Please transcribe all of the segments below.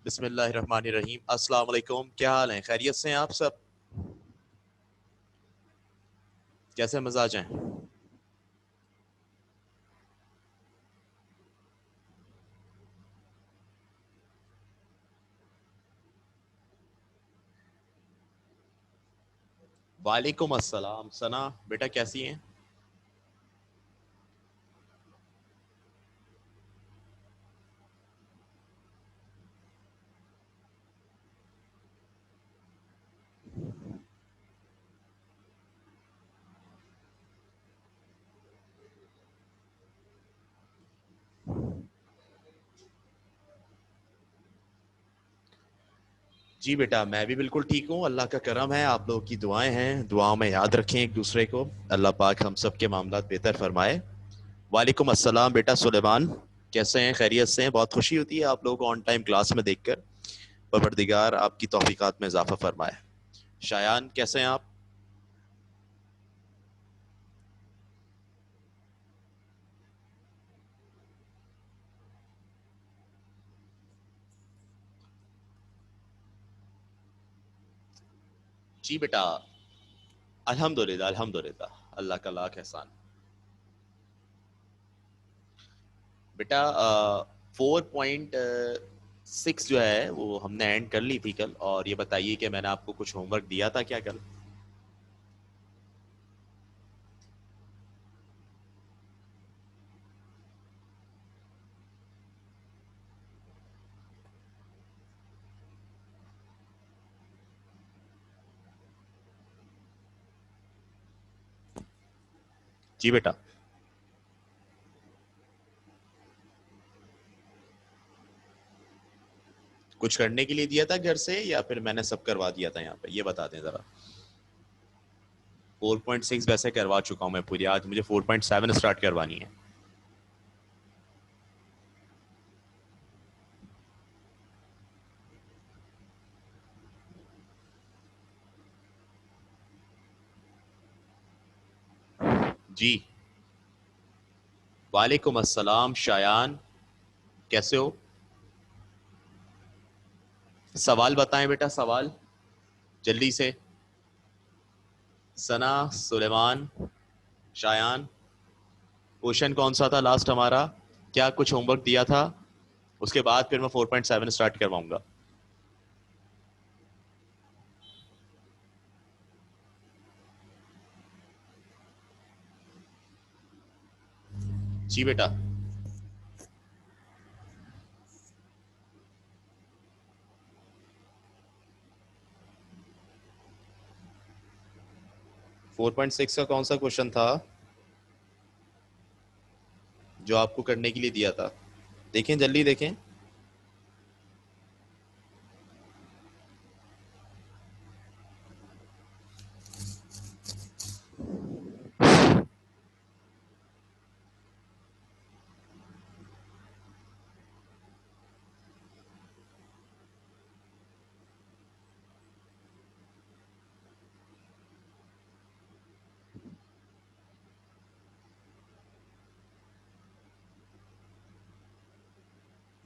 बिस्मिल्लाहिर्रहमानिर्रहीम। अस्सलाम वालेकुम। क्या हाल है? खैरियत से हैं आप सब? कैसे मिजाज हैं? वालेकुम अस्सलाम। सना बेटा कैसी हैं? जी बेटा, मैं भी बिल्कुल ठीक हूँ। अल्लाह का करम है, आप लोगों की दुआएं हैं। दुआओं में याद रखें एक दूसरे को। अल्लाह पाक हम सब के मामलात बेहतर फरमाए। वालेकुम अस्सलाम बेटा सुलेमान। कैसे हैं? खैरियत से हैं? बहुत खुशी होती है आप लोगों को ऑन टाइम क्लास में देखकर। परवरदिगार आपकी तौफीकात में इजाफा फरमाए। शायान कैसे हैं आप? जी बेटा, अल्हम्दुलिल्लाह अल्हम्दुलिल्लाह, अल्लाह का लाख एहसान। बेटा 4.6 जो है वो हमने एंड कर ली थी कल। और ये बताइए कि मैंने आपको कुछ होमवर्क दिया था क्या कल? जी बेटा। कुछ करने के लिए दिया था घर से या फिर मैंने सब करवा दिया था यहाँ पे? ये बता दें जरा। 4.6 वैसे करवा चुका हूँ मैं पूरी। आज मुझे 4.7 स्टार्ट करवानी है। जी। वालेकुम अस्सलाम शायान, कैसे हो? सवाल बताएं बेटा, सवाल जल्दी से। सना, सुलेमान, शायान, क्वेश्चन कौन सा था लास्ट हमारा? क्या कुछ होमवर्क दिया था? उसके बाद फिर मैं 4.7 स्टार्ट करवाऊंगा। जी बेटा। 4.6 का कौन सा क्वेश्चन था जो आपको करने के लिए दिया था? देखें, जल्दी देखें।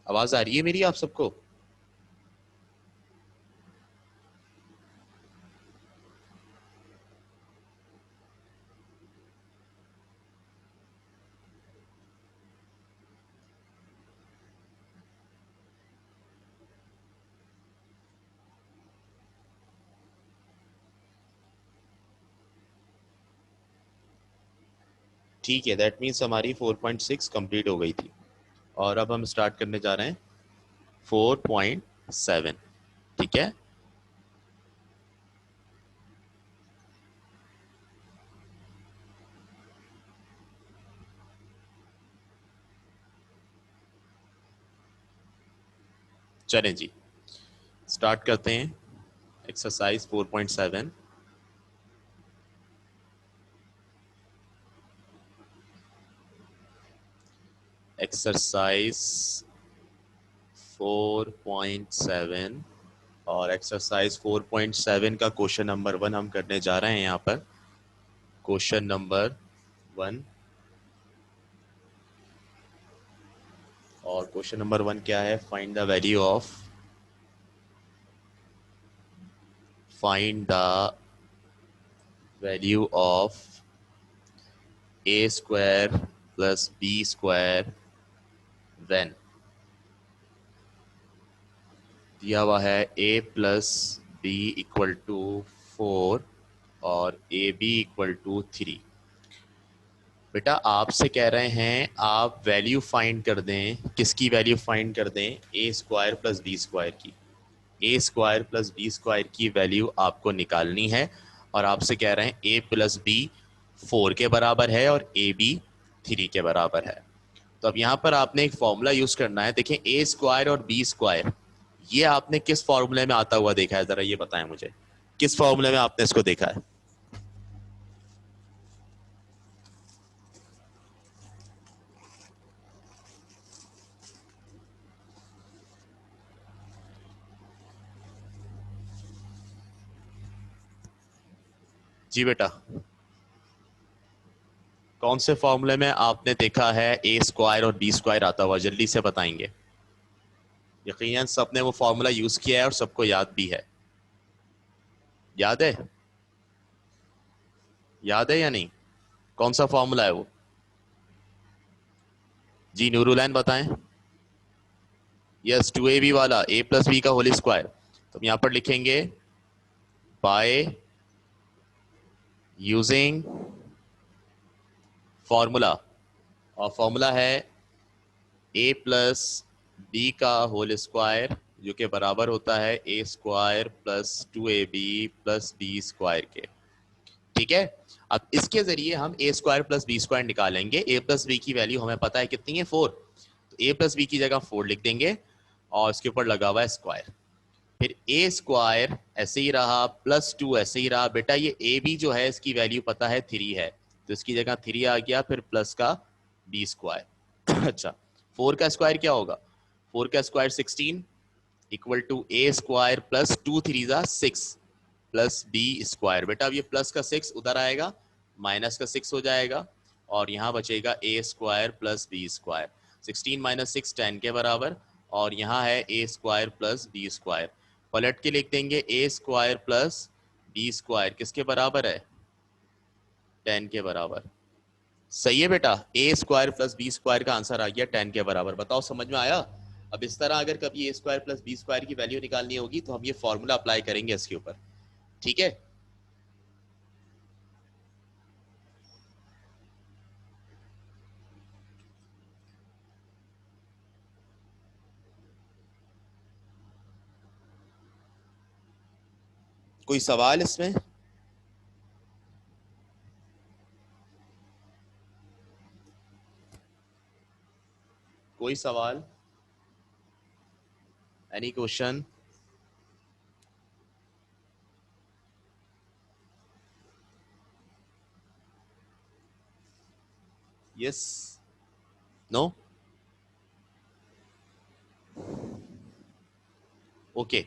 आवाज आ रही है मेरी आप सबको? ठीक है, दैट मीन्स हमारी 4.6 कंप्लीट हो गई थी। और अब हम स्टार्ट करने जा रहे हैं 4.7। ठीक है। चलें जी, स्टार्ट करते हैं एक्सरसाइज 4.7। एक्सरसाइज 4.7। और एक्सरसाइज 4.7 का क्वेश्चन नंबर 1 हम करने जा रहे हैं यहाँ पर। Question number 1। और क्वेश्चन नंबर 1 क्या है? Find the value of find the value of a square plus B square when दिया हुआ है a plus b equal to 4 और ए बी इक्वल टू 3। बेटा आपसे कह रहे हैं आप वैल्यू फाइंड कर दें, किसकी वैल्यू फाइंड कर दें? ए स्क्वायर प्लस बी स्क्वायर की। ए स्क्वायर प्लस बी स्क्वायर की वैल्यू आपको निकालनी है और आपसे कह रहे हैं ए प्लस बी 4 के बराबर है और ए बी 3 के बराबर है। तो अब यहाँ पर आपने एक फॉर्मूला यूज करना है। देखें ए स्क्वायर और बी स्क्वायर, ये आपने किस फॉर्मूले में आता हुआ देखा है? जरा ये बताएं मुझे, किस फॉर्मूले में आपने इसको देखा है? जी बेटा, कौन से फॉर्मूले में आपने देखा है ए स्क्वायर और बी स्क्वायर आता हुआ? जल्दी से बताएंगे। यकीनन सबने वो फॉर्मूला यूज किया है और सबको याद भी है। याद है? याद है या नहीं? कौन सा फॉर्मूला है वो? जी नूरुलैन बताएं। यस, 2ab वाला, a प्लस बी का होल स्क्वायर। तो हम यहां पर लिखेंगे बाय यूजिंग फॉर्मूला, और फॉर्मूला है a प्लस बी का होल स्क्वायर जो कि बराबर होता है a स्क्वायर प्लस 2ab प्लस बी स्क्वायर के। ठीक है, अब इसके जरिए हम a square plus B square निकालेंगे। a प्लस बी की वैल्यू हमें पता है कितनी है, 4। तो a प्लस बी की जगह 4 लिख देंगे और इसके ऊपर लगा हुआ है स्क्वायर। फिर ए स्क्वायर ऐसे ही रहा, प्लस 2 ऐसे ही रहा। बेटा ये ए बी जो है इसकी वैल्यू पता है 3 है, तो इसकी जगह 3 आ गया, फिर प्लस का बी स्क्वायर। अच्छा, 4 का स्क्वायर क्या होगा? 4 का square 16 equal to A square plus 2 3 जा 6 प्लस बी स्क्वायर। बेटा अब ये प्लस का 6 उधर आएगा, माइनस का 6 हो जाएगा और यहाँ बचेगा A square plus B square. 16 minus 6 10 के बराबर, और यहाँ है A square plus B square. पलट के लिख देंगे A square plus B square किसके बराबर है? 10 के बराबर। सही है बेटा, A square plus B square का आंसर आ गया 10 के बराबर। बताओ समझ में आया? अब इस तरह अगर कभी ए स्क्वायर प्लस बी स्क्वायर की वैल्यू निकालनी होगी तो हम ये फॉर्मूला अप्लाई करेंगे इसके ऊपर। ठीक है, कोई सवाल इसमें? कोई सवाल? Any question? Yes? No? Okay,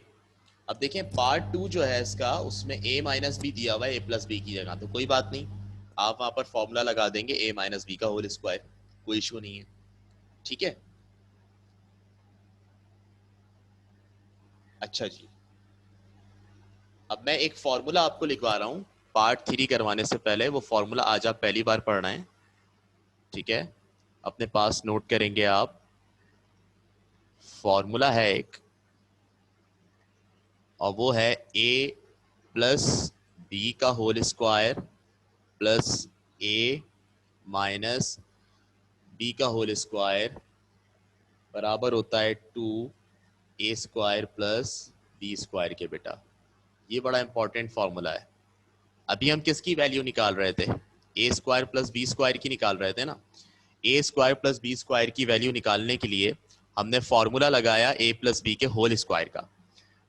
अब देखें पार्ट 2 जो है इसका, उसमें a माइनस बी दिया हुआ है a प्लस बी की जगह, तो कोई बात नहीं, आप वहां पर फॉर्मूला लगा देंगे a माइनस बी का होल स्क्वायर, कोई इशू नहीं है। ठीक है, अच्छा जी, अब मैं एक फॉर्मूला आपको लिखवा रहा हूं पार्ट 3 करवाने से पहले। वो फॉर्मूला आज आप पहली बार पढ़ रहे हैं, ठीक है? अपने पास नोट करेंगे आप। फॉर्मूला है एक, और वो है a प्लस बी का whole square plus a minus B का होल स्क्वायर बराबर होता है 2a square plus B square के। बेटा ये बड़ा इंपॉर्टेंट फॉर्मूला है। अभी हम किसकी वैल्यू निकाल रहे थे? ए स्क्वायर प्लस बी स्क्वायर की निकाल रहे थे ना। ए स्क्वायर प्लस बी स्क्वायर की वैल्यू निकालने के लिए हमने फॉर्मूला लगाया ए प्लस बी के होल स्क्वायर का,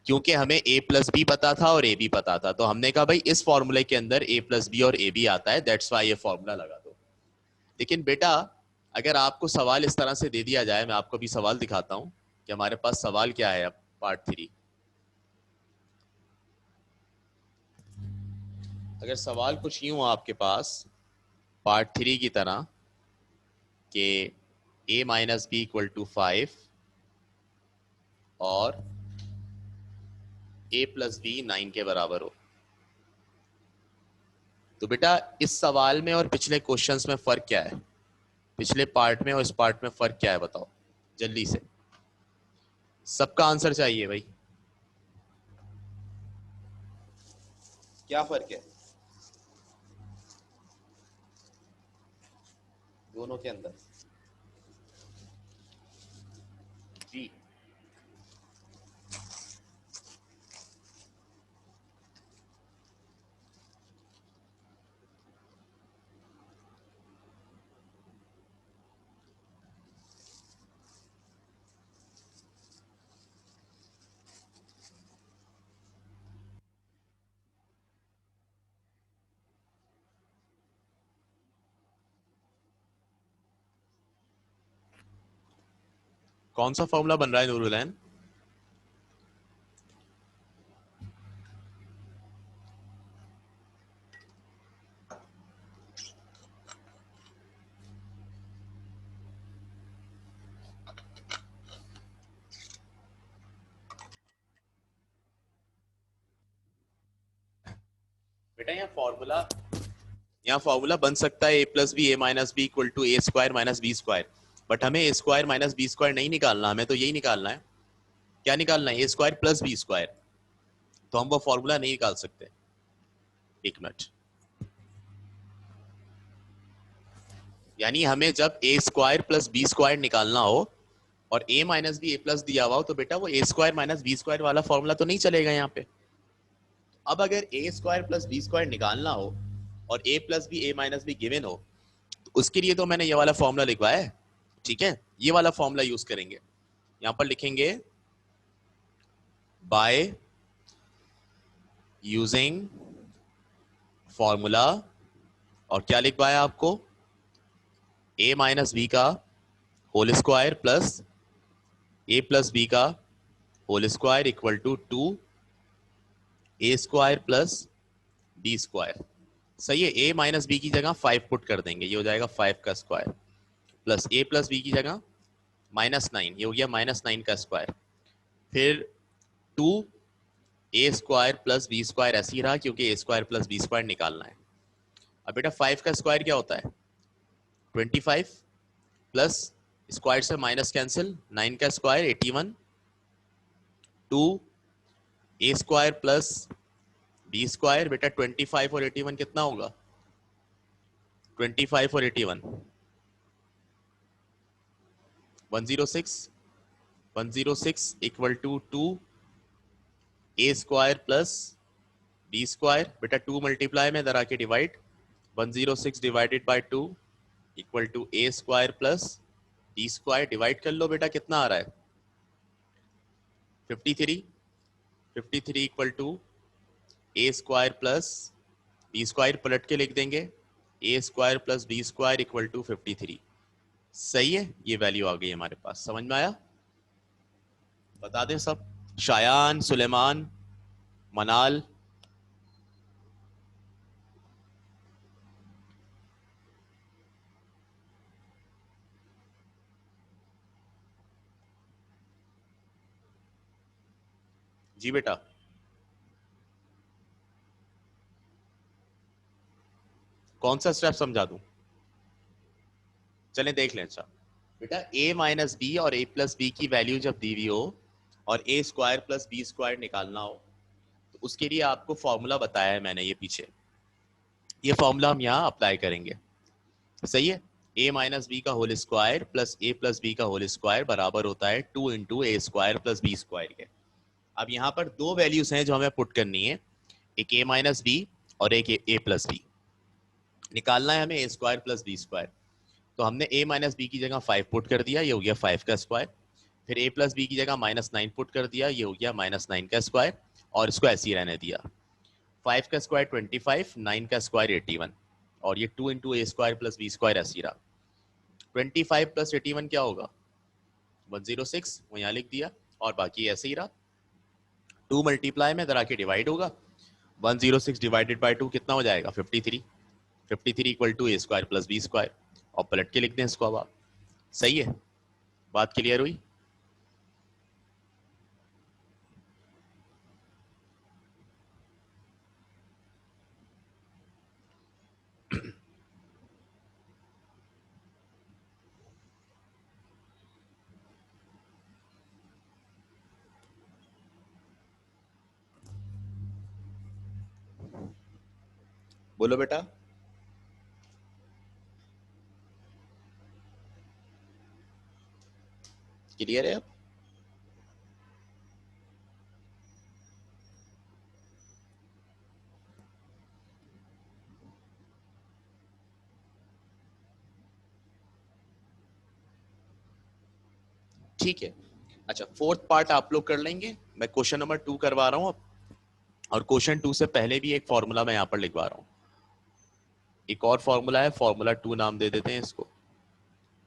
क्योंकि हमें ए प्लस बी पता था और ए बी पता था, तो हमने कहा भाई इस फॉर्मूले के अंदर ए प्लस बी और ए बी आता है, दैट्स वाई ये फॉर्मूला लगा दो। लेकिन बेटा अगर आपको सवाल इस तरह से दे दिया जाए, मैं आपको भी सवाल दिखाता हूं कि हमारे पास सवाल क्या है। अब पार्ट 3, अगर सवाल कुछ यूं हो आपके पास पार्ट 3 की तरह कि a minus B equal to 5 और a प्लस बी 9 के बराबर हो। तो बेटा इस सवाल में और पिछले क्वेश्चंस में फर्क क्या है? पिछले पार्ट में और इस पार्ट में फर्क क्या है बताओ जल्दी से, सबका आंसर चाहिए भाई। क्या फर्क है दोनों के अंदर? जी कौन सा फॉर्मूला बन रहा है नूरुलैन? बेटा यहाँ फॉर्मूला बन सकता है A plus B A minus B equal to A square minus B square, but हमें A square minus B square नहीं निकालना, हमें तो यही निकालना है। क्या निकालना है? A square plus B square. तो हम वो फॉर्मूला नहीं निकाल सकते। एक मिनट, यानी हमें जब A square plus B square निकालना हो और A minus B A plus दिया हुआ हो तो बेटा वो A square minus B square वाला फॉर्मूला तो नहीं चलेगा यहाँ पे। अब अगर A square plus B square निकालना हो और A plus B A minus B given हो तो उसके लिए तो मैंने ये वाला फॉर्मूला लिखवाया है, ठीक है? ये वाला फॉर्मूला यूज करेंगे। यहां पर लिखेंगे बाय यूजिंग फॉर्मूला, और क्या लिखवाया आपको? ए माइनस बी का whole square plus a plus B का whole square equal to 2 A square plus B square. सही है। ए माइनस बी की जगह 5 पुट कर देंगे, ये हो जाएगा 5 का square, plus a plus B की जगह -9, ये हो गया -9 का स्क्वायर। फिर 2 ए स्क्वायर प्लस बी स्क्वायर ऐसे ही रहा क्योंकि ए स्क्वायर प्लस बी स्क्वायर निकालना है। अब बेटा 5 का स्क्वायर क्या होता है? 25 प्लस स्क्वायर से माइनस कैंसिल, 9 का स्क्वायर 81, 2 ए स्क्वायर प्लस बी स्क्वायर। बेटा 25 और 81 कितना होगा? 25 और 81 106, 106 equal to 2 A square plus B square. बेटा 2 मल्टीप्लाई में इधर आके divide, 106 divided by 2 equal to A square plus B square. Divide कर लो बेटा, कितना आ रहा है? 53, 53 equal to A square plus B square, पलट के लिख देंगे A square plus B square equal to 53। सही है, ये वैल्यू आ गई हमारे पास। समझ में आया? बता दें सब, शायान, सुलेमान, मनाल। जी बेटा, कौन सा स्टेप समझा दूं? चलें देख लें। अच्छा बेटा, ए माइनस बी और ए प्लस बी की वैल्यू जब दी हुई हो और ए स्क्वायर प्लस बी स्क्वायर निकालना हो तो उसके लिए आपको फॉर्मूला बताया है मैंने, ये पीछे ये फॉर्मूला हम यहाँ अप्लाई करेंगे। सही है। ए माइनस बी का whole square plus a plus B का होल स्क्वायर बराबर होता है 2 into a square plus B square के। अब यहाँ पर दो वैल्यूज हैं जो हमें पुट करनी है, एक ए माइनस बी और एक ए प्लस बी। निकालना है हमें A square plus B square. तो हमने ए माइनस बी की जगह 5 पुट कर दिया, ये हो गया 5 का स्क्वायर। फिर ए प्लस बी की जगह -9 पुट कर दिया, ये हो गया -9 का स्क्वायर, और इसको ऐसे ही रहने दिया। 5 का स्क्वायर 25, 9 का स्क्वायर 81, और ये 2 into a square plus B square ऐसे ही रहा। 25 प्लस 81 क्या होगा? 106, वो यहाँ लिख दिया, और बाकी ऐसे ही रहा। 2 मल्टीप्लाई में इधर आके डिवाइड होगा, 106 डिवाइडेड बाई 2 कितना हो जाएगा? 53। 53 equal to A square plus B square, और पलट के लिख दें इसको अब आप। सही है, बात क्लियर हुई? बोलो बेटा। क्लियर है अब? ठीक है। अच्छा, फोर्थ पार्ट आप लोग कर लेंगे, मैं क्वेश्चन नंबर 2 करवा रहा हूं अब। और क्वेश्चन 2 से पहले भी एक फॉर्मूला मैं यहां पर लिखवा रहा हूं। एक और फॉर्मूला है, फॉर्मूला 2 नाम दे देते हैं इसको।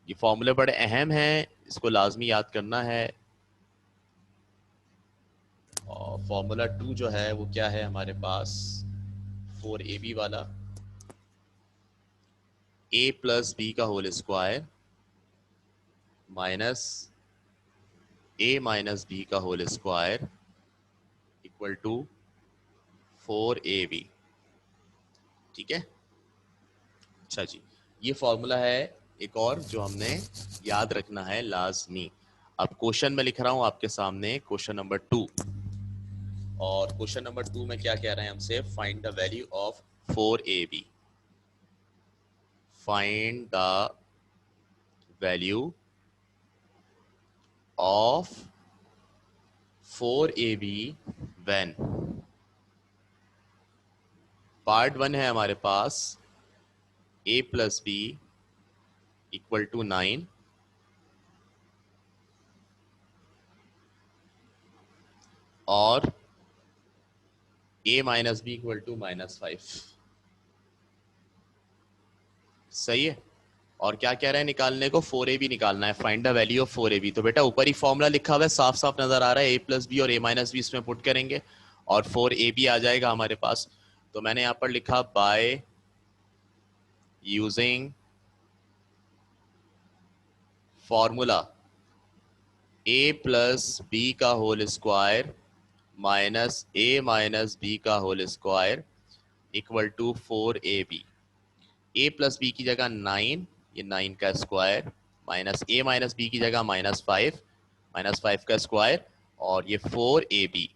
ये फॉर्मूले बड़े अहम हैं, इसको लाजमी याद करना है। और फॉर्मूला 2 जो है वो क्या है हमारे पास, 4ab वाला, a प्लस बी का whole square minus a minus B का whole square equal to 4ab। ठीक है। अच्छा जी, ये फॉर्मूला है एक और जो हमने याद रखना है लाजमी। अब क्वेश्चन में लिख रहा हूं आपके सामने, क्वेश्चन नंबर 2। और क्वेश्चन नंबर 2 में क्या कह रहे हैं हमसे, find the value of 4ab। Find the value of 4ab when. Part 1 है हमारे पास a plus b equal to 9 और a minus B equal to -5। सही है। और क्या कह रहे हैं निकालने को, 4ab निकालना है, find the value of 4ab। तो बेटा ऊपर ही फॉर्मूला लिखा हुआ है, साफ साफ नजर आ रहा है, a प्लस बी और a माइनस बी इसमें पुट करेंगे और 4ab आ जाएगा हमारे पास। तो मैंने यहां पर लिखा by using formula a plus B का whole square minus a minus B का whole square equal to 4ab। a plus B की जगह 9, ये 9 का square, minus a minus B की जगह -5 का स्क्वायर, और ये 4ab।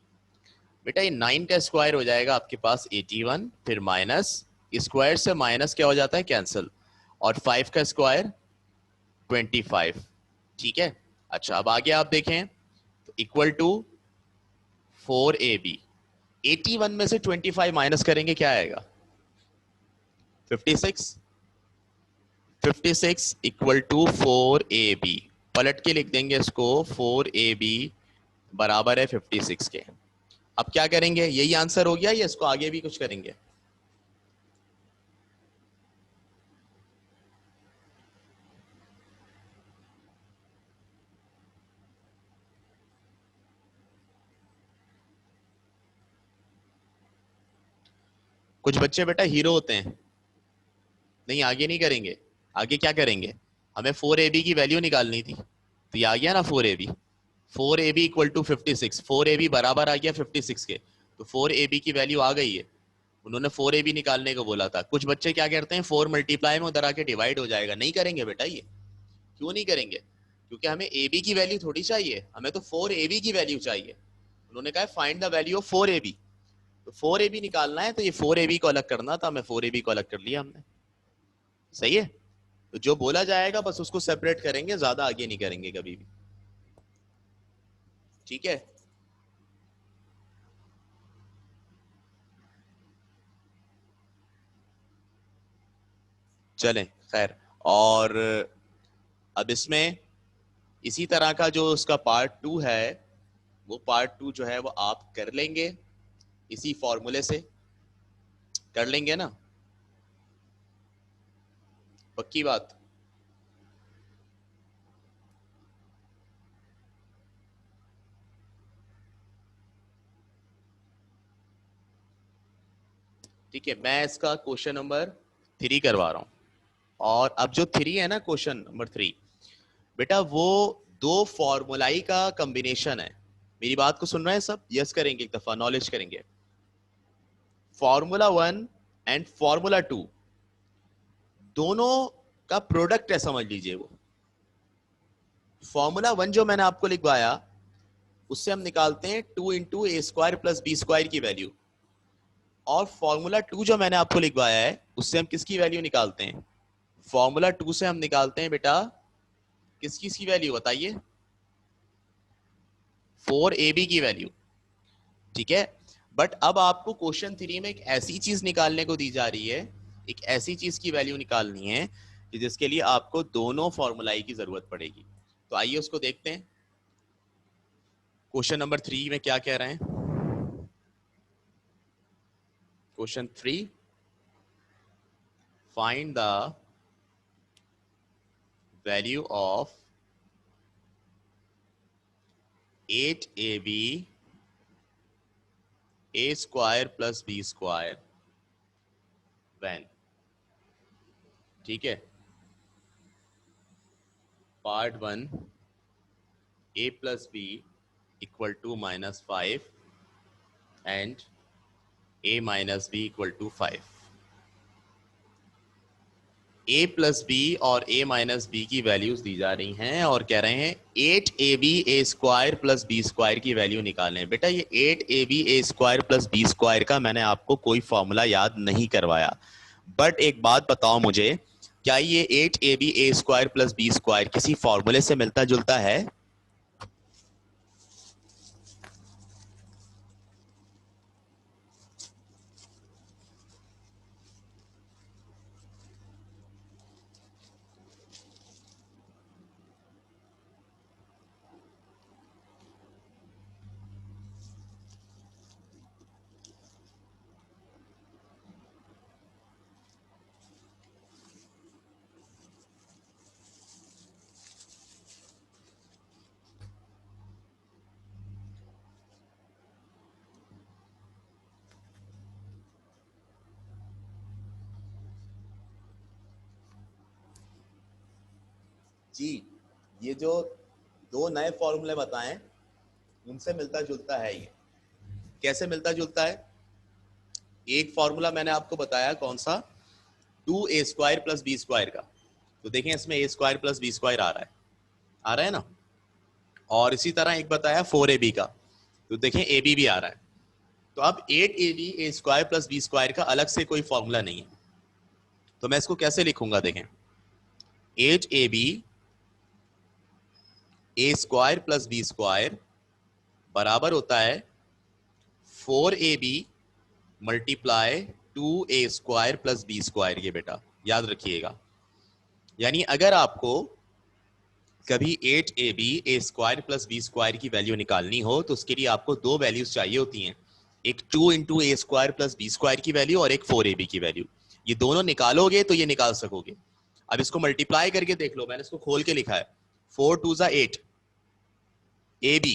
बेटा ये 9 का स्क्वायर हो जाएगा आपके पास 81, फिर माइनस, स्क्वायर से माइनस क्या हो जाता है, कैंसिल, और 5 का स्क्वायर 25। ठीक है। अच्छा अब आगे आप देखें तो इक्वल टू 4ab। 81 में से 25 माइनस करेंगे क्या आएगा, 56। 56 इक्वल टू 4ab। पलट के लिख देंगे इसको, 4ab बराबर है 56 के। अब क्या करेंगे, यही आंसर हो गया या इसको आगे भी कुछ करेंगे? कुछ बच्चे बेटा हीरो होते हैं, नहीं आगे नहीं करेंगे। आगे क्या करेंगे, हमें 4ab की वैल्यू निकालनी थी, तो ये आ गया ना 4ab। 4ab equal to 56, 4ab बराबर आ गया 56 के, तो 4ab की वैल्यू आ गई है। उन्होंने 4ab निकालने को बोला था। कुछ बच्चे क्या करते हैं, 4 मल्टीप्लाई में उधर आके डिवाइड हो जाएगा, नहीं करेंगे बेटा ये। क्यों नहीं करेंगे, क्योंकि हमें ab की वैल्यू थोड़ी चाहिए, हमें तो 4ab की वैल्यू चाहिए। उन्होंने कहा find the value of 4ab, तो 4ab निकालना है, तो ये 4ab को अलग करना था, हमें 4ab को अलग कर लिया हमने। सही है। तो जो बोला जाएगा बस उसको सेपरेट करेंगे, ज्यादा आगे नहीं करेंगे कभी भी। ठीक है। चलें खैर। और अब इसमें इसी तरह का जो उसका पार्ट 2 है, वो पार्ट 2 जो है वो आप कर लेंगे इसी फॉर्मूले से, कर लेंगे ना, पक्की बात। ठीक है, मैं इसका क्वेश्चन नंबर 3 करवा रहा हूं। और अब जो 3 है ना, क्वेश्चन नंबर 3, बेटा वो दो फॉर्मूलाई का कॉम्बिनेशन है। मेरी बात को सुन रहे हैं सब, यस करेंगे, एक दफा नॉलेज करेंगे। फॉर्मूला 1 एंड फॉर्मूला 2 दोनों का प्रोडक्ट है, समझ लीजिए वो। फॉर्मूला 1 जो मैंने आपको लिखवाया, उससे हम निकालते हैं 2 into a square plus B square की वैल्यू। और फॉर्मूला 2 जो मैंने आपको लिखवाया है उससे हम किसकी वैल्यू निकालते हैं? फॉर्मूला 2 से हम निकालते हैं बेटा किसकी की वैल्यू बताइए? 4ab की वैल्यू। ठीक है, बट अब आपको क्वेश्चन 3 में एक ऐसी चीज निकालने को दी जा रही है, एक ऐसी चीज की वैल्यू निकालनी है कि जिसके लिए आपको दोनों फॉर्मूलाई की जरूरत पड़ेगी। तो आइए उसको देखते हैं। क्वेश्चन नंबर 3 में क्या कह रहे हैं? Question 3, find the value of 8ab a square plus b square when. ठीक है, part 1, a plus b equal to -5 and a minus b equal to 5। a plus b और a माइनस बी की values दी जा रही हैं और कह रहे हैं 8ab a square plus b square की वैल्यू निकालें। बेटा ये 8ab a square plus b square का मैंने आपको कोई फॉर्मूला याद नहीं करवाया, बट एक बात बताओ मुझे, क्या ये 8ab a square plus b square किसी फॉर्मूले से मिलता जुलता है? जी, ये जो दो नए फॉर्मूले बताएं उनसे मिलता जुलता है। ये कैसे मिलता जुलता है? एक फॉर्मूला मैंने आपको बताया कौन सा, 2a square plus B square का। तो देखें इसमें a square plus B square आ रहा है, आ रहा है ना। और इसी तरह एक बताया 4ab का, तो देखें ab भी आ रहा है। तो अब 8ab a square plus B square का अलग से कोई फॉर्मूला नहीं है, तो मैं इसको कैसे लिखूंगा? देखें 8ab a square plus B square बराबर होता है 4ab multiply 2a square plus B square. ये बेटा याद रखिएगा, यानी अगर आपको कभी 8ab a square plus B square की वैल्यू निकालनी हो तो उसके लिए आपको दो वैल्यूज चाहिए होती हैं, एक 2 into a square plus B square की वैल्यू और एक 4ab की वैल्यू। ये दोनों निकालोगे तो ये निकाल सकोगे। अब इसको मल्टीप्लाई करके देख लो, मैंने इसको खोल के लिखा है 4 2 जा 8 a b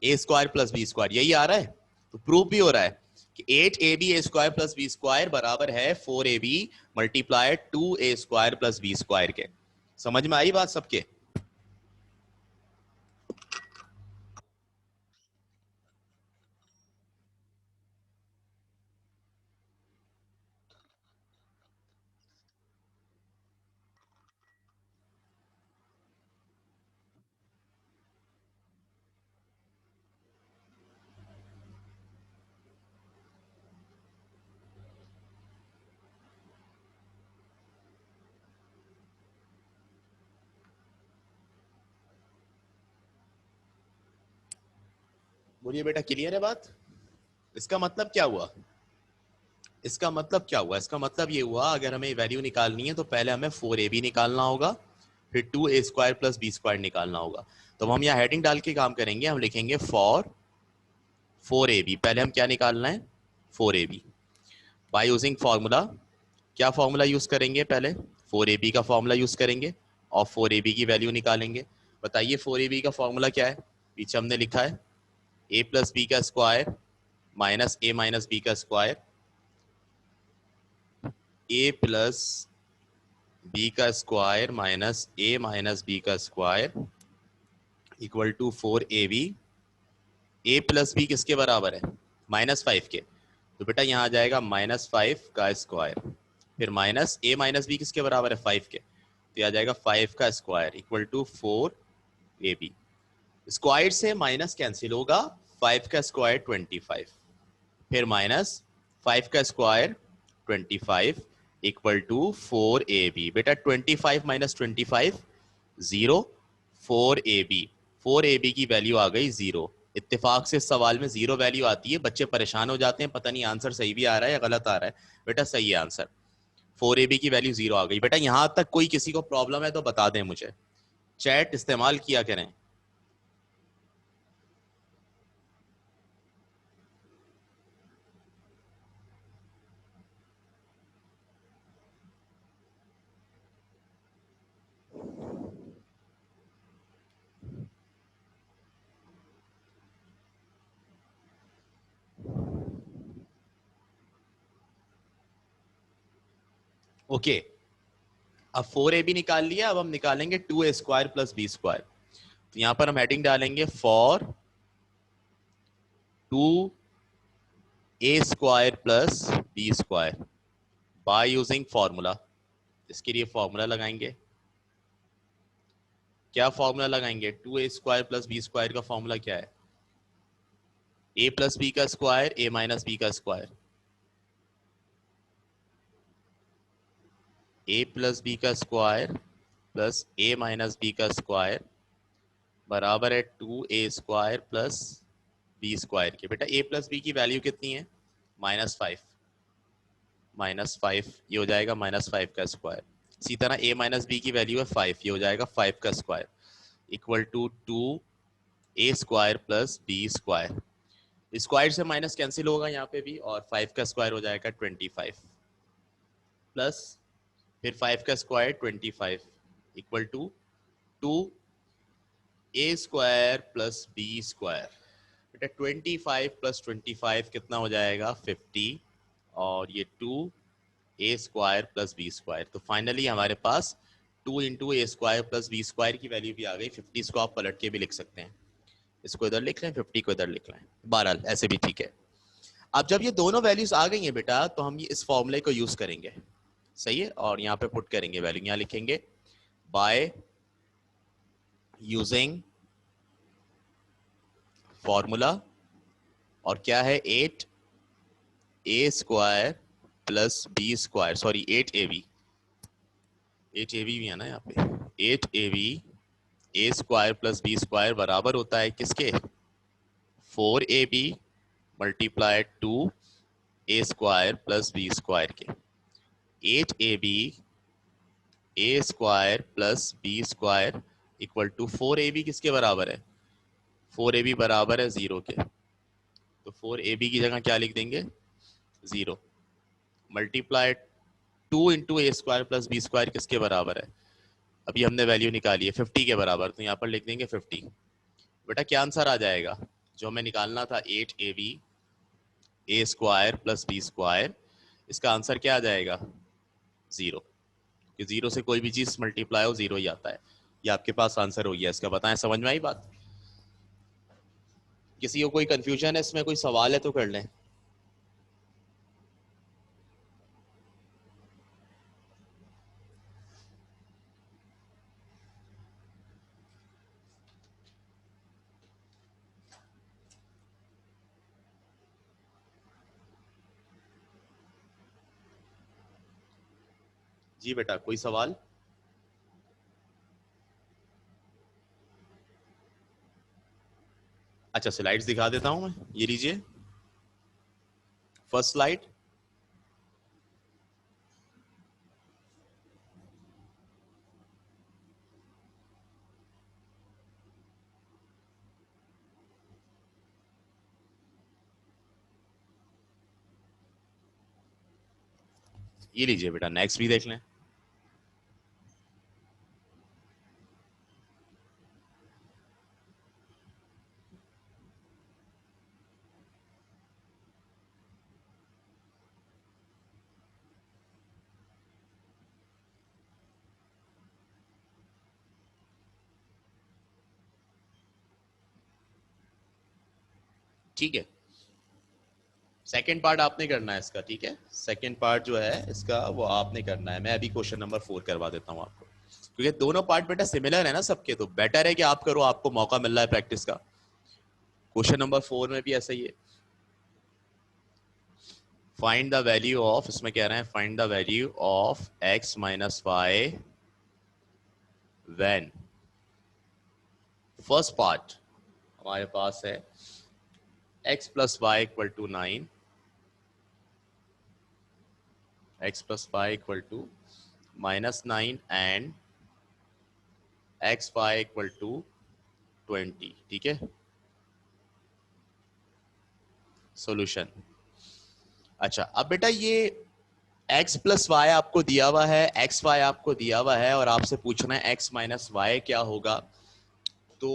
a square plus B square, यही आ रहा है। तो प्रूफ भी हो रहा है कि 8ab a square plus B square बराबर है 4ab multiply 2a square plus B square के। समझ में आई बात सबके? बोलिए बेटा, क्लियर है बात? इसका मतलब क्या हुआ? इसका मतलब क्या हुआ? इसका मतलब ये हुआ अगर हमें वैल्यू निकालनी है तो पहले हमें 4ab निकालना होगा, फिर 2a square plus B square निकालना होगा। तो हम यहाँ हेडिंग डाल के काम करेंगे, हम लिखेंगे फॉर 4ab। पहले हम क्या निकालना है? 4ab bye using formula. क्या फॉर्मूला यूज करेंगे? पहले 4ab का फॉर्मूला यूज करेंगे और 4ab की वैल्यू निकालेंगे। बताइए 4ab का फॉर्मूला क्या है? पीछे हमने लिखा है a प्लस बी का square minus a minus B का स्क्वायर, a प्लस बी का square minus a minus B का square equal to 4ab। a plus b किसके बराबर है? -5 के। तो बेटा यहाँ आ जाएगा -5 का स्क्वायर, फिर माइनस a माइनस बी किसके बराबर है? 5 के। तो आ जाएगा 5 का square equal to 4ab। Square से माइनस कैंसिल होगा, 5 का स्क्वायर 25, फिर माइनस 5 का स्क्वायर 25 इक्वल टू 4ab। बेटा 25 माइनस 25 0, 4ab, 4ab की वैल्यू आ गई 0। इत्तेफाक से इस सवाल में 0 वैल्यू आती है, बच्चे परेशान हो जाते हैं, पता नहीं आंसर सही भी आ रहा है या गलत आ रहा है। बेटा सही है आंसर, 4ab की वैल्यू 0 आ गई। बेटा यहां तक कोई किसी को प्रॉब्लम है तो बता दें मुझे, चैट इस्तेमाल किया करें। ओके, अब 4ab निकाल लिया, अब हम निकालेंगे 2a square plus B square. तो यहां पर हम हेडिंग डालेंगे for 2a square plus B square by using formula. इसके लिए फॉर्मूला लगाएंगे। क्या फॉर्मूला लगाएंगे? 2a square plus B square का फॉर्मूला क्या है? a प्लस बी का स्क्वायर, a माइनस बी का स्क्वायर। a प्लस बी का square plus a minus B का स्क्वायर बराबर है 2a square plus B square के। बेटा a प्लस बी की वैल्यू कितनी है? -5, -5 ये हो जाएगा -5 का स्क्वायर। इसी तरह a माइनस बी की वैल्यू है 5, ये हो जाएगा 5 का square equal to 2a square plus B square. Square से माइनस कैंसिल होगा यहाँ पे भी, और 5 का स्क्वायर हो जाएगा 25 प्लस फिर 5 का square 25 equal to 2a square plus B square. बेटा 25 प्लस 25 कितना हो जाएगा? 50, और ये 2a square plus B square. तो फाइनली हमारे पास 2 into a square plus B square की वैल्यू भी आ गई। 50 इसको आप पलट के भी लिख सकते हैं, इसको इधर लिख लें, 50 को इधर लिख लें, बहरहाल ऐसे भी ठीक है। अब जब ये दोनों वैल्यूज आ गई हैं बेटा, तो हम ये इस फॉर्मूले को यूज करेंगे, सही है, और यहाँ पे पुट करेंगे वैल्यू, यहाँ लिखेंगे बाय यूजिंग फॉर्मूला। और क्या है? 8a square plus B square, sorry 8ab, 8ab भी है ना यहाँ पे, 8ab a square plus B square बराबर होता है किसके? 4ab multiply 2a square plus B square के। 8ab a square plus B square equal to 4ab किसके बराबर है? 4ab बराबर है 0 के। तो 4ab की जगह क्या लिख देंगे? 0 multiply 2 into a square plus B square किसके बराबर है? अभी हमने वैल्यू निकाली है 50 के बराबर, तो यहाँ पर लिख देंगे 50। बेटा क्या आंसर आ जाएगा जो हमें निकालना था? 8ab a square plus B square, इसका आंसर क्या आ जाएगा? 0, कि 0 से कोई भी चीज मल्टीप्लाई हो 0 ही आता है। ये आपके पास आंसर हो गया इसका। बताएं समझ में आई बात? किसी को कोई कंफ्यूजन है इसमें, कोई सवाल है तो कर लें। जी बेटा कोई सवाल? अच्छा स्लाइड्स दिखा देता हूं मैं, ये लीजिए फर्स्ट स्लाइड। ये लीजिए बेटा, नेक्स्ट भी देख लें। ठीक है, सेकेंड पार्ट आपने करना है इसका, ठीक है, सेकेंड पार्ट जो है इसका वो आपने करना है। मैं अभी क्वेश्चन नंबर 4 करवा देता हूँ आपको, क्योंकि दोनों पार्ट बेटा सिमिलर है ना सबके, तो बेटर है कि आप करो, आपको मौका मिल रहा है प्रैक्टिस का। क्वेश्चन नंबर 4 में भी ऐसा ही है। फाइंड द वैल्यू ऑफ, इसमें कह रहे हैं find the value of x minus y when, first part हमारे पास है x plus y equal to 9, x plus y equal to -9 and x y equal to 20। ठीक है, सॉल्यूशन। अच्छा अब बेटा ये x प्लस वाई आपको दिया हुआ है, एक्स वाई आपको दिया हुआ है और आपसे पूछना है x माइनस वाई क्या होगा। तो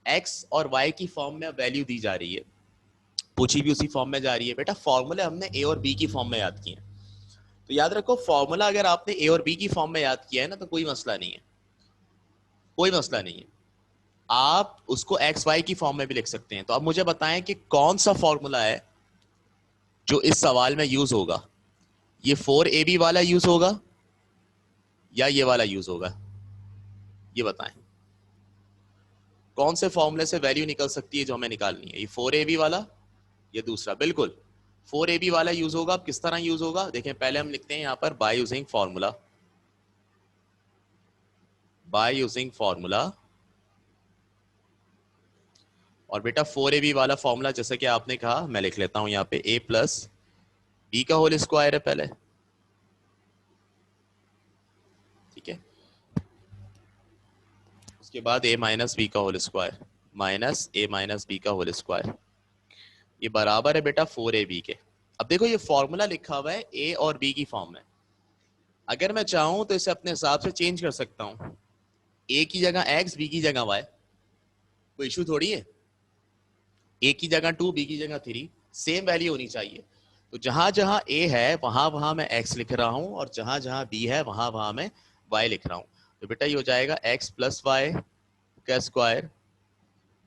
x और y की फॉर्म में वैल्यू दी जा रही है, पूछी भी उसी फॉर्म में जा रही है। बेटा फॉर्मूले हमने a और b की फॉर्म में याद किए हैं, तो याद रखो फॉर्मूला अगर आपने a और b की फॉर्म में याद किया है ना तो कोई मसला नहीं है, कोई मसला नहीं है, आप उसको एक्स वाई की फॉर्म में भी लिख सकते हैं। तो अब मुझे बताएं कि कौन सा फॉर्मूला है जो इस सवाल में यूज होगा, ये 4ab वाला यूज होगा या ये वाला यूज होगा, ये बताएं कौन से फॉर्मूले से वैल्यू निकल सकती है जो हमें निकालनी है, ये 4ab वाला, ये दूसरा। बिल्कुल 4ab वाला यूज होगा। अब किस तरह यूज होगा देखें, पहले हम लिखते हैं यहां पर bye using formula, bye using formula. और बेटा 4ab वाला फॉर्मूला जैसे कि आपने कहा मैं लिख लेता हूं यहां पे a प्लस बी का होल स्क्वायर है पहले, ठीक है, उसके बाद a माइनस बी का whole square minus a minus B का होल स्क्वायर, ये बराबर है बेटा 4ab के। अब देखो ये फॉर्मूला लिखा हुआ है a और b की फॉर्म में, अगर मैं चाहूं तो इसे अपने हिसाब से चेंज कर सकता हूं, a की जगह x, b की जगह y, कोई इशू थोड़ी है। a की जगह 2, b की जगह 3, सेम वैल्यू होनी चाहिए। तो जहां जहां a है वहां वहां मैं x लिख रहा हूं और जहां जहां b है वहां वहां मैं y लिख रहा हूं। तो बेटा ये हो जाएगा x प्लस वाई का स्क्वायर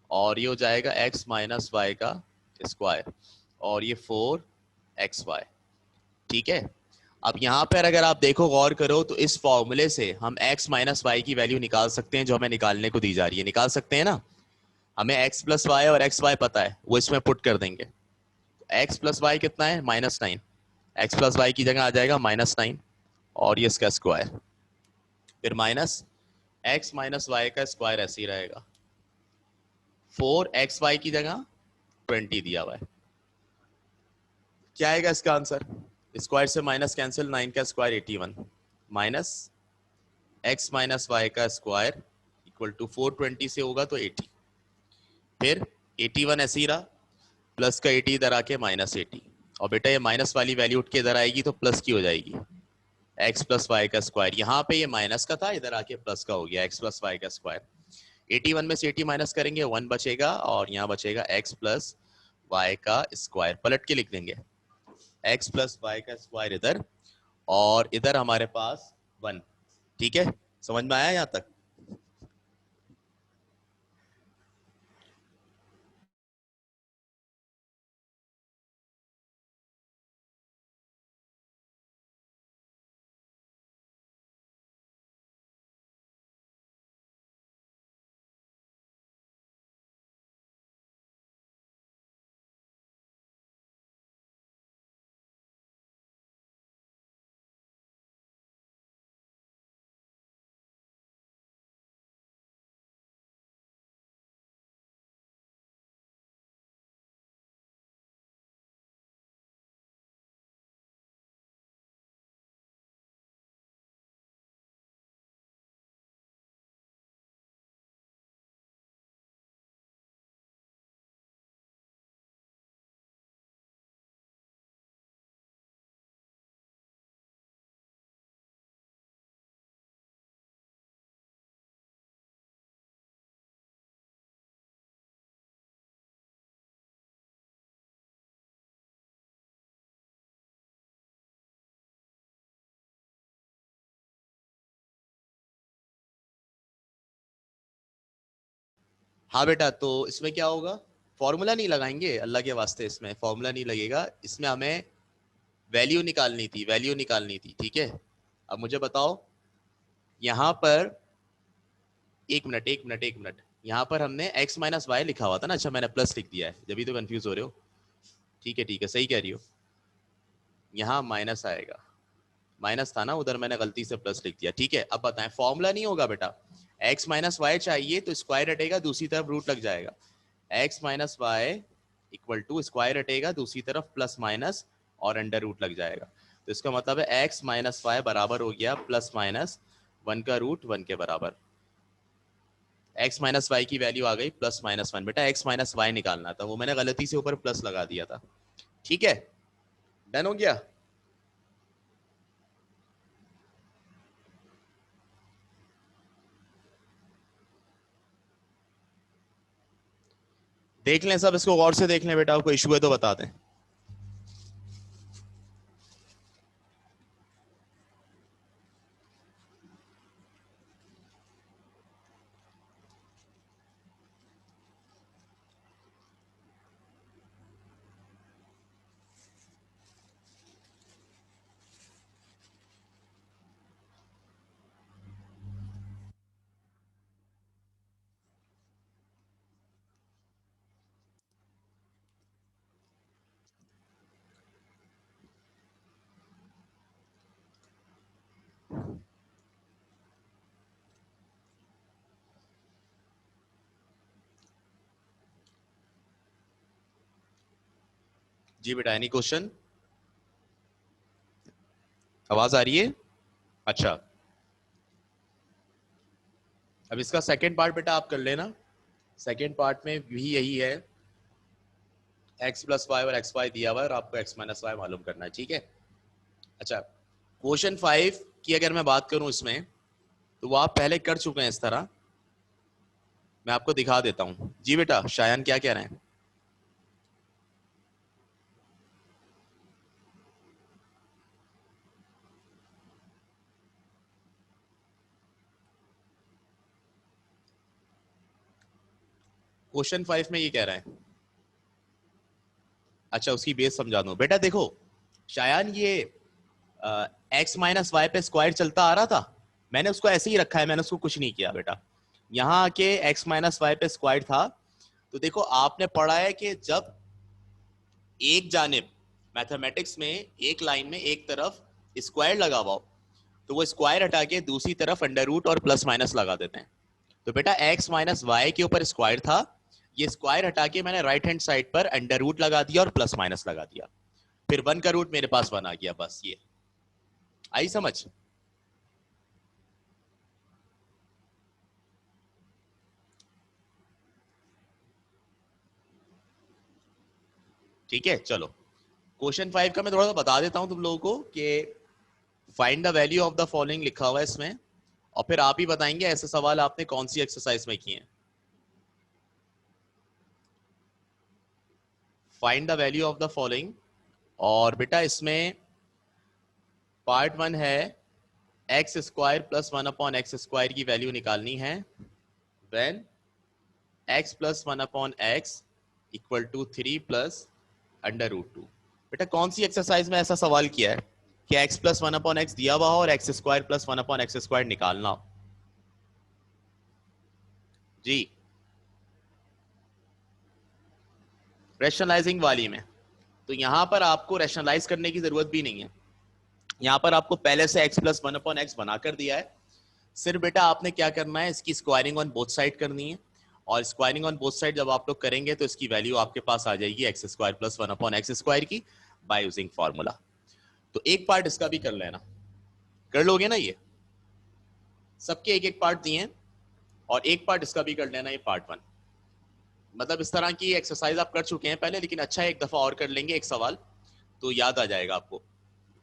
और ये हो जाएगा x माइनस वाई का स्क्वायर और ये 4xy। ठीक है, अब यहां पर अगर आप देखो गौर करो तो इस फॉर्मूले से हम x माइनस वाई की वैल्यू निकाल सकते हैं जो हमें निकालने को दी जा रही है, निकाल सकते हैं ना। हमें x प्लस वाई और एक्स वाई पता है, वो इसमें पुट कर देंगे। एक्स प्लस वाई कितना है -9, एक्स प्लस वाई की जगह आ जाएगा -9 और ये इसका स्क्वायर, फिर माइनस एक्स माइनस वाई का स्क्वायर ऐसे ही रहेगा, 4xy की जगह 20 दिया हुआ है। क्या आएगा इसका आंसर, स्क्वायर से माइनस कैंसिल, 9 का square 81 minus x minus y का स्क्वायर इक्वल टू 420 से होगा तो 80, फिर 81 ऐसे ही रहा, प्लस का 80 इधर आके -80, और बेटा ये माइनस वाली वैल्यू उठ के इधर आएगी तो प्लस की हो जाएगी, एक्स प्लस वाई का स्क्वायर, यहाँ पे ये माइनस का था इधर आके प्लस का हो गया, एक्स प्लस वाई का स्क्वायर। 81 में से 80 माइनस करेंगे 1 बचेगा और यहाँ बचेगा एक्स प्लस वाई का स्क्वायर, पलट के लिख देंगे एक्स प्लस वाई का स्क्वायर इधर और इधर हमारे पास 1। ठीक है, समझ में आया यहाँ तक। हाँ बेटा, तो इसमें क्या होगा, फॉर्मूला नहीं लगाएंगे अल्लाह के वास्ते, इसमें फॉर्मूला नहीं लगेगा, इसमें हमें वैल्यू निकालनी थी, वैल्यू निकालनी थी। ठीक है, अब मुझे बताओ यहां पर, एक मिनट, यहां पर हमने x माइनस वाई लिखा हुआ था ना, अच्छा मैंने प्लस लिख दिया है जब भी तो कंफ्यूज हो रहे हो। ठीक है ठीक है, सही कह रही हो। यहाँ माइनस आएगा, माइनस था ना उधर, मैंने गलती से प्लस लिख दिया। ठीक है, अब बताएं, फॉर्मूला नहीं होगा बेटा, x माइनस वाई चाहिए तो स्क्वायर हटेगा, दूसरी तरफ रूट लग जाएगा। x minus y equal to square हटेगा, दूसरी तरफ प्लस माइनस और अंडर रूट लग जाएगा। तो इसका मतलब है x माइनस वाई बराबर हो गया प्लस माइनस 1 का रूट 1 के बराबर। x माइनस वाई की वैल्यू आ गई प्लस माइनस 1। बेटा x माइनस वाई निकालना था, वो मैंने गलती से ऊपर प्लस लगा दिया था। ठीक है, डन हो गया। देख लें सब, इसको गौर से देख लें बेटा, कोई इशू है तो बता दें। जी बेटा, एनी क्वेश्चन? आवाज आ रही है? अच्छा, अब इसका सेकंड पार्ट बेटा आप कर लेना। सेकंड पार्ट में भी यही है, x प्लस वाई और एक्स वाई दिया हुआ है और आपको x माइनस वाई मालूम करना है। ठीक है, अच्छा, क्वेश्चन 5 की अगर मैं बात करूं इसमें, तो वो आप पहले कर चुके हैं इस तरह, मैं आपको दिखा देता हूं। जी बेटा, शायान क्या कह रहे हैं? क्वेश्चन 5 में ये कह रहे हैं, अच्छा उसकी बेस समझा दो बेटा। देखो शायान, ये एक्स माइनस वाई पे स्क्वायर चलता आ रहा था, मैंने उसको ऐसे ही रखा है, मैंने उसको कुछ नहीं किया बेटा। यहाँ आके एक्स माइनस वाई पे स्क्वायर था, तो देखो आपने पढ़ा है कि जब एक जानिब मैथमेटिक्स में एक लाइन में एक तरफ स्क्वायर लगा हुआ हो, तो वो स्क्वायर हटा के दूसरी तरफ अंडर रूट और प्लस माइनस लगा देते हैं। तो बेटा एक्स माइनस वाई के ऊपर स्क्वायर था, ये स्क्वायर हटा के मैंने राइट हैंड साइड पर अंडर रूट लगा दिया और प्लस माइनस लगा दिया, फिर 1 का रूट मेरे पास 1 आ गया। बस ये आई समझ? ठीक है, चलो क्वेश्चन 5 का मैं थोड़ा सा बता देता हूं तुम लोगों को कि find the value of the following लिखा हुआ है इसमें, और फिर आप ही बताएंगे ऐसे सवाल आपने कौन सी एक्सरसाइज में किए हैं। Find the value of the following, और बेटा इसमें पार्ट 1 है x square plus 1 upon x square की वैल्यू निकालनी है when x plus 1 upon x equal to 3 plus under root 2। बेटा कौन सी एक्सरसाइज में ऐसा सवाल किया है कि एक्स प्लस 1 अपॉन एक्स दिया हुआ हो और x square plus 1 upon x square निकालना हो? जी, रैशनलाइजिंग वाली में। तो यहां पर आपको रैशनलाइज करने की जरूरत भी नहीं है, यहां पर आपको पहले से x प्लस 1 अपॉन एक्स बनाकर दिया है। सिर्फ बेटा आपने क्या करना है, इसकी स्क्वायरिंग ऑन बोथ साइड करनी है, और स्क्वायरिंग ऑन बोथ साइड जब आप लोग करेंगे तो इसकी वैल्यू आपके पास आ जाएगी x square plus 1 upon x square की, बाय यूजिंग फॉर्मूला। तो एक पार्ट इसका भी कर लेना, कर लोगे ना ये? सबके एक एक पार्ट दिए हैं, और एक पार्ट इसका भी कर लेना, ये पार्ट 1। मतलब इस तरह की एक्सरसाइज आप कर चुके हैं पहले, लेकिन अच्छा है एक दफा और कर लेंगे एक सवाल, तो याद आ जाएगा आपको।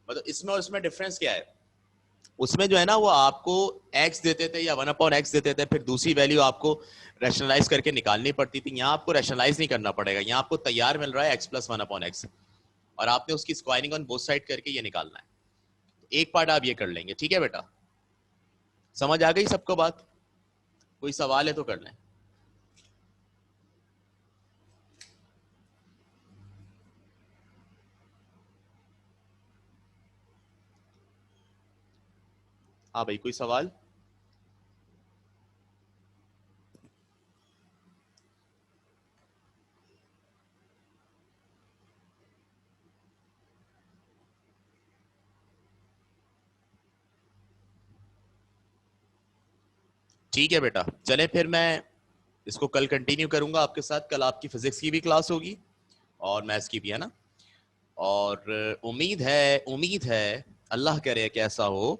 मतलब इसमें और इसमें डिफरेंस क्या है, उसमें जो है ना वो आपको x देते थे या 1/x देते थे, फिर दूसरी वैल्यू आपको रैशनलाइज करके निकालनी पड़ती थी। यहाँ आपको रैशनलाइज नहीं करना पड़ेगा, यहाँ आपको तैयार मिल रहा है x प्लस 1/x, और आपने उसकी स्क्वायरिंग ऑन बोथ साइड करके ये निकालना है। एक पार्ट आप ये कर लेंगे, ठीक है बेटा? समझ आ गई सबको बात? कोई सवाल है तो कर लें। हाँ भाई, कोई सवाल? ठीक है बेटा, चले फिर मैं इसको कल कंटिन्यू करूंगा आपके साथ। कल आपकी फिजिक्स की भी क्लास होगी और मैथ्स की भी, है ना। और उम्मीद है अल्लाह करे कि ऐसा हो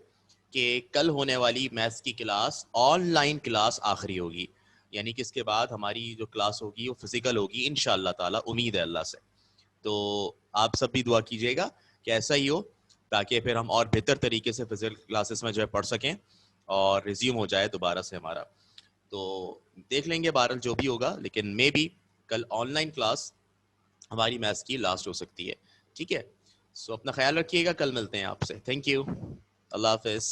कि कल होने वाली मैथ्स की क्लास ऑनलाइन क्लास आखिरी होगी, यानी कि इसके बाद हमारी जो क्लास होगी वो फिजिकल होगी इंशाअल्लाह ताला। उम्मीद है अल्लाह से। तो आप सब भी दुआ कीजिएगा कि ऐसा ही हो, ताकि फिर हम और बेहतर तरीके से फिजिकल क्लासेस में जो है पढ़ सकें और रिज्यूम हो जाए दोबारा से हमारा। तो देख लेंगे बहरहाल जो भी होगा, लेकिन मे बी कल ऑनलाइन क्लास हमारी मैथ्स की लास्ट हो सकती है। ठीक है, सो अपना ख्याल रखिएगा, कल मिलते हैं आपसे। थैंक यू, अल्लाह हाफिज़।